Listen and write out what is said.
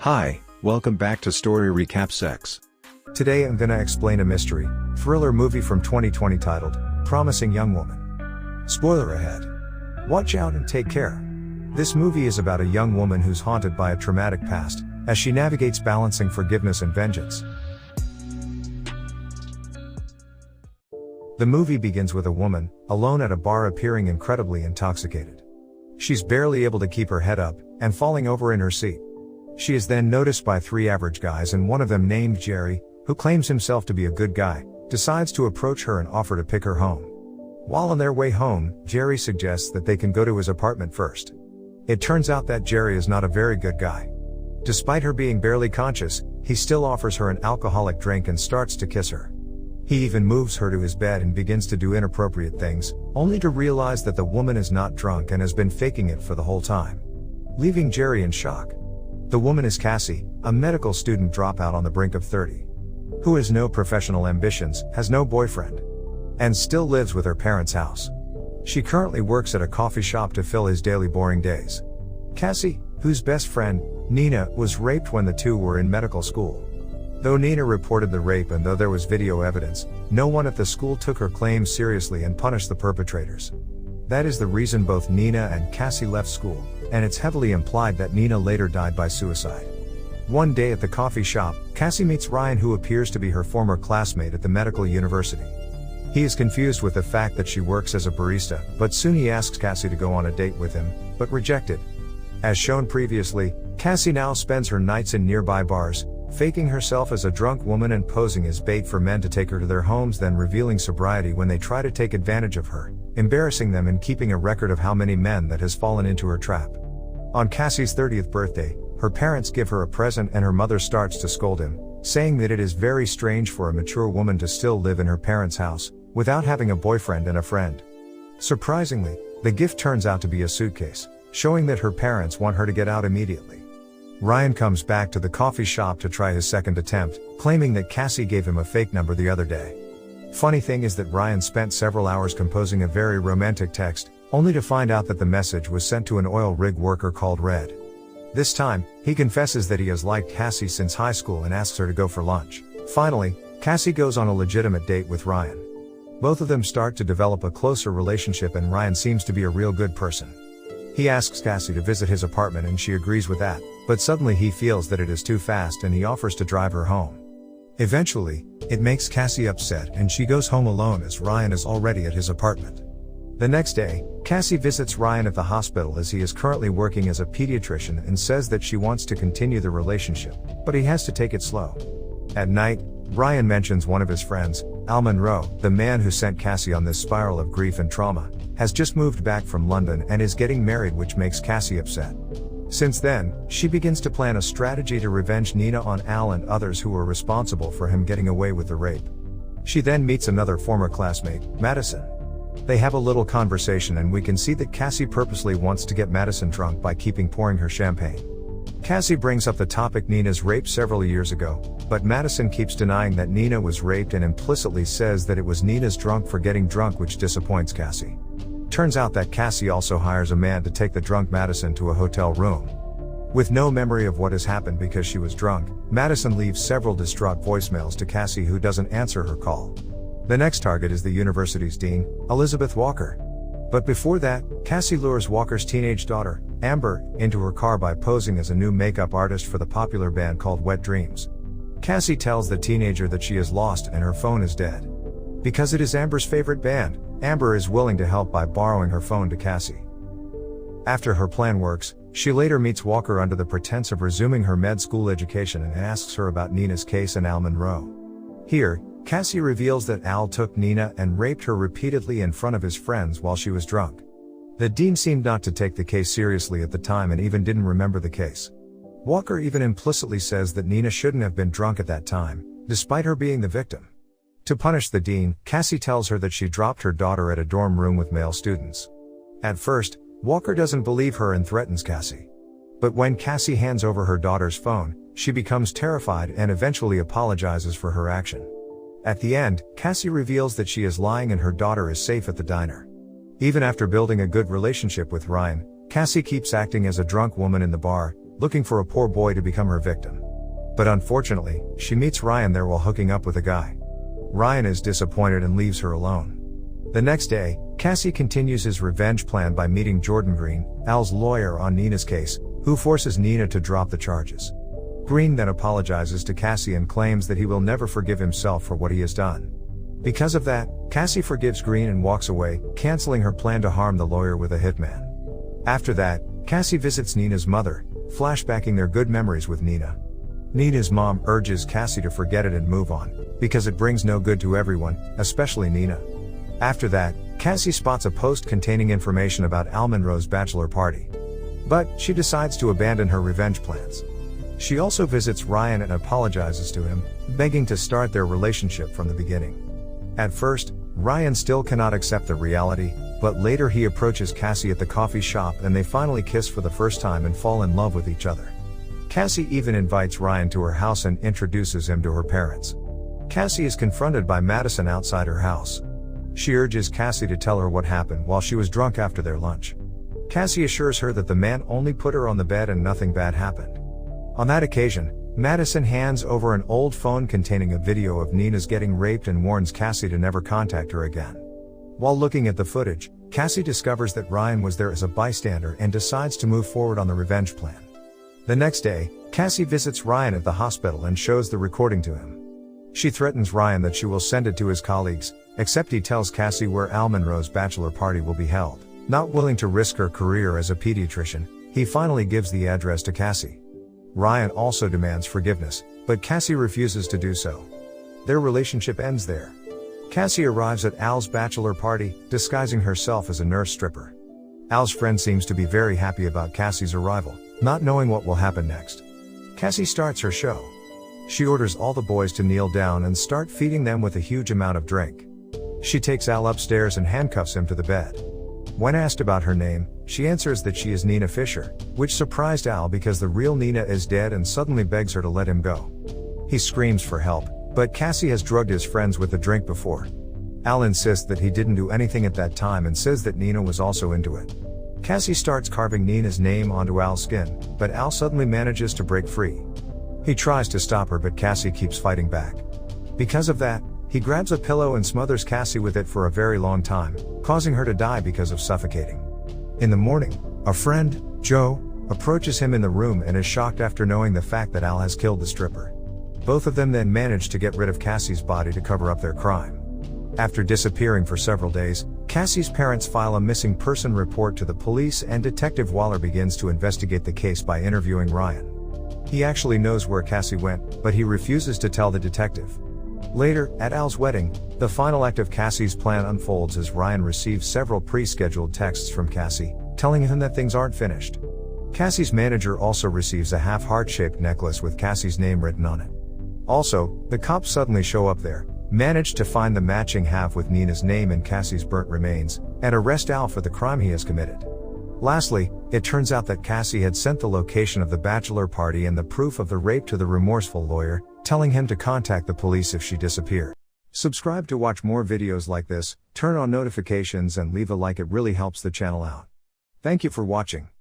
Hi, welcome back to Story Recap 6. Today I'm gonna explain a mystery, thriller movie from 2020 titled, Promising Young Woman. Spoiler ahead. Watch out and take care. This movie is about a young woman who's haunted by a traumatic past, as she navigates balancing forgiveness and vengeance. The movie begins with a woman, alone at a bar appearing incredibly intoxicated. She's barely able to keep her head up, and falling over in her seat. She is then noticed by three average guys, and one of them, named Jerry, who claims himself to be a good guy, decides to approach her and offer to pick her home. While on their way home, Jerry suggests that they can go to his apartment first. It turns out that Jerry is not a very good guy. Despite her being barely conscious, he still offers her an alcoholic drink and starts to kiss her. He even moves her to his bed and begins to do inappropriate things, only to realize that the woman is not drunk and has been faking it for the whole time, leaving Jerry in shock. The woman is Cassie, a medical student dropout on the brink of 30. Who has no professional ambitions, has no boyfriend, and still lives with her parents' house. She currently works at a coffee shop to fill his daily boring days. Cassie, whose best friend, Nina, was raped when the two were in medical school. Though Nina reported the rape and though there was video evidence, no one at the school took her claims seriously and punished the perpetrators. That is the reason both Nina and Cassie left school, and it's heavily implied that Nina later died by suicide. One day at the coffee shop, Cassie meets Ryan, who appears to be her former classmate at the medical university. He is confused with the fact that she works as a barista, but soon he asks Cassie to go on a date with him, but rejected. As shown previously, Cassie now spends her nights in nearby bars, faking herself as a drunk woman and posing as bait for men to take her to their homes, then revealing sobriety when they try to take advantage of her, embarrassing them and keeping a record of how many men that has fallen into her trap. On Cassie's 30th birthday, her parents give her a present and her mother starts to scold him, saying that it is very strange for a mature woman to still live in her parents' house, without having a boyfriend and a friend. Surprisingly, the gift turns out to be a suitcase, showing that her parents want her to get out immediately. Ryan comes back to the coffee shop to try his second attempt, claiming that Cassie gave him a fake number the other day. Funny thing is that Ryan spent several hours composing a very romantic text, only to find out that the message was sent to an oil rig worker called Red. This time, he confesses that he has liked Cassie since high school and asks her to go for lunch. Finally, Cassie goes on a legitimate date with Ryan. Both of them start to develop a closer relationship, and Ryan seems to be a real good person. He asks Cassie to visit his apartment and she agrees with that, but suddenly he feels that it is too fast and he offers to drive her home. Eventually, it makes Cassie upset and she goes home alone as Ryan is already at his apartment. The next day, Cassie visits Ryan at the hospital as he is currently working as a pediatrician and says that she wants to continue the relationship, but he has to take it slow. At night, Ryan mentions one of his friends, Al Monroe, the man who sent Cassie on this spiral of grief and trauma, has just moved back from London and is getting married, which makes Cassie upset. Since then, she begins to plan a strategy to revenge Nina on Al and others who were responsible for him getting away with the rape. She then meets another former classmate, Madison. They have a little conversation and we can see that Cassie purposely wants to get Madison drunk by keeping pouring her champagne. Cassie brings up the topic Nina's rape several years ago, but Madison keeps denying that Nina was raped and implicitly says that it was Nina's drunk for getting drunk, which disappoints Cassie. Turns out that Cassie also hires a man to take the drunk Madison to a hotel room. With no memory of what has happened because she was drunk, Madison leaves several distraught voicemails to Cassie, who doesn't answer her call. The next target is the university's dean, Elizabeth Walker. But before that, Cassie lures Walker's teenage daughter, Amber, into her car by posing as a new makeup artist for the popular band called Wet Dreams. Cassie tells the teenager that she is lost and her phone is dead. Because it is Amber's favorite band, Amber is willing to help by borrowing her phone to Cassie. After her plan works, she later meets Walker under the pretense of resuming her med school education and asks her about Nina's case and Al Monroe. Here, Cassie reveals that Al took Nina and raped her repeatedly in front of his friends while she was drunk. The dean seemed not to take the case seriously at the time and even didn't remember the case. Walker even implicitly says that Nina shouldn't have been drunk at that time, despite her being the victim. To punish the dean, Cassie tells her that she dropped her daughter at a dorm room with male students. At first, Walker doesn't believe her and threatens Cassie. But when Cassie hands over her daughter's phone, she becomes terrified and eventually apologizes for her action. At the end, Cassie reveals that she is lying and her daughter is safe at the diner. Even after building a good relationship with Ryan, Cassie keeps acting as a drunk woman in the bar, looking for a poor boy to become her victim. But unfortunately, she meets Ryan there while hooking up with a guy. Ryan is disappointed and leaves her alone. The next day, Cassie continues his revenge plan by meeting Jordan Green, Al's lawyer on Nina's case, who forces Nina to drop the charges. Green then apologizes to Cassie and claims that he will never forgive himself for what he has done. Because of that, Cassie forgives Green and walks away, canceling her plan to harm the lawyer with a hitman. After that, Cassie visits Nina's mother, flashbacking their good memories with Nina. Nina's mom urges Cassie to forget it and move on, because it brings no good to everyone, especially Nina. After that, Cassie spots a post containing information about Al Monroe's bachelor party. But she decides to abandon her revenge plans. She also visits Ryan and apologizes to him, begging to start their relationship from the beginning. At first, Ryan still cannot accept the reality, but later he approaches Cassie at the coffee shop and they finally kiss for the first time and fall in love with each other. Cassie even invites Ryan to her house and introduces him to her parents. Cassie is confronted by Madison outside her house. She urges Cassie to tell her what happened while she was drunk after their lunch. Cassie assures her that the man only put her on the bed and nothing bad happened. On that occasion, Madison hands over an old phone containing a video of Nina's getting raped and warns Cassie to never contact her again. While looking at the footage, Cassie discovers that Ryan was there as a bystander and decides to move forward on the revenge plan. The next day, Cassie visits Ryan at the hospital and shows the recording to him. She threatens Ryan that she will send it to his colleagues, except he tells Cassie where Al Monroe's bachelor party will be held. Not willing to risk her career as a pediatrician, he finally gives the address to Cassie. Ryan also demands forgiveness, but Cassie refuses to do so. Their relationship ends there. Cassie arrives at Al's bachelor party, disguising herself as a nurse stripper. Al's friend seems to be very happy about Cassie's arrival, not knowing what will happen next. Cassie starts her show. She orders all the boys to kneel down and start feeding them with a huge amount of drink. She takes Al upstairs and handcuffs him to the bed. When asked about her name, she answers that she is Nina Fisher, which surprised Al because the real Nina is dead and suddenly begs her to let him go. He screams for help, but Cassie has drugged his friends with the drink before. Al insists that he didn't do anything at that time and says that Nina was also into it. Cassie starts carving Nina's name onto Al's skin, but Al suddenly manages to break free. He tries to stop her but Cassie keeps fighting back. Because of that, he grabs a pillow and smothers Cassie with it for a very long time, causing her to die because of suffocating. In the morning, a friend, Joe, approaches him in the room and is shocked after knowing the fact that Al has killed the stripper. Both of them then manage to get rid of Cassie's body to cover up their crime. After disappearing for several days, Cassie's parents file a missing person report to the police and Detective Waller begins to investigate the case by interviewing Ryan. He actually knows where Cassie went, but he refuses to tell the detective. Later, at Al's wedding, the final act of Cassie's plan unfolds as Ryan receives several pre-scheduled texts from Cassie, telling him that things aren't finished. Cassie's manager also receives a half-heart-shaped necklace with Cassie's name written on it. Also, the cops suddenly show up there, manage to find the matching half with Nina's name and Cassie's burnt remains, and arrest Al for the crime he has committed. Lastly, it turns out that Cassie had sent the location of the bachelor party and the proof of the rape to the remorseful lawyer, telling him to contact the police if she disappeared. Subscribe to watch more videos like this, turn on notifications and leave a like, it really helps the channel out. Thank you for watching.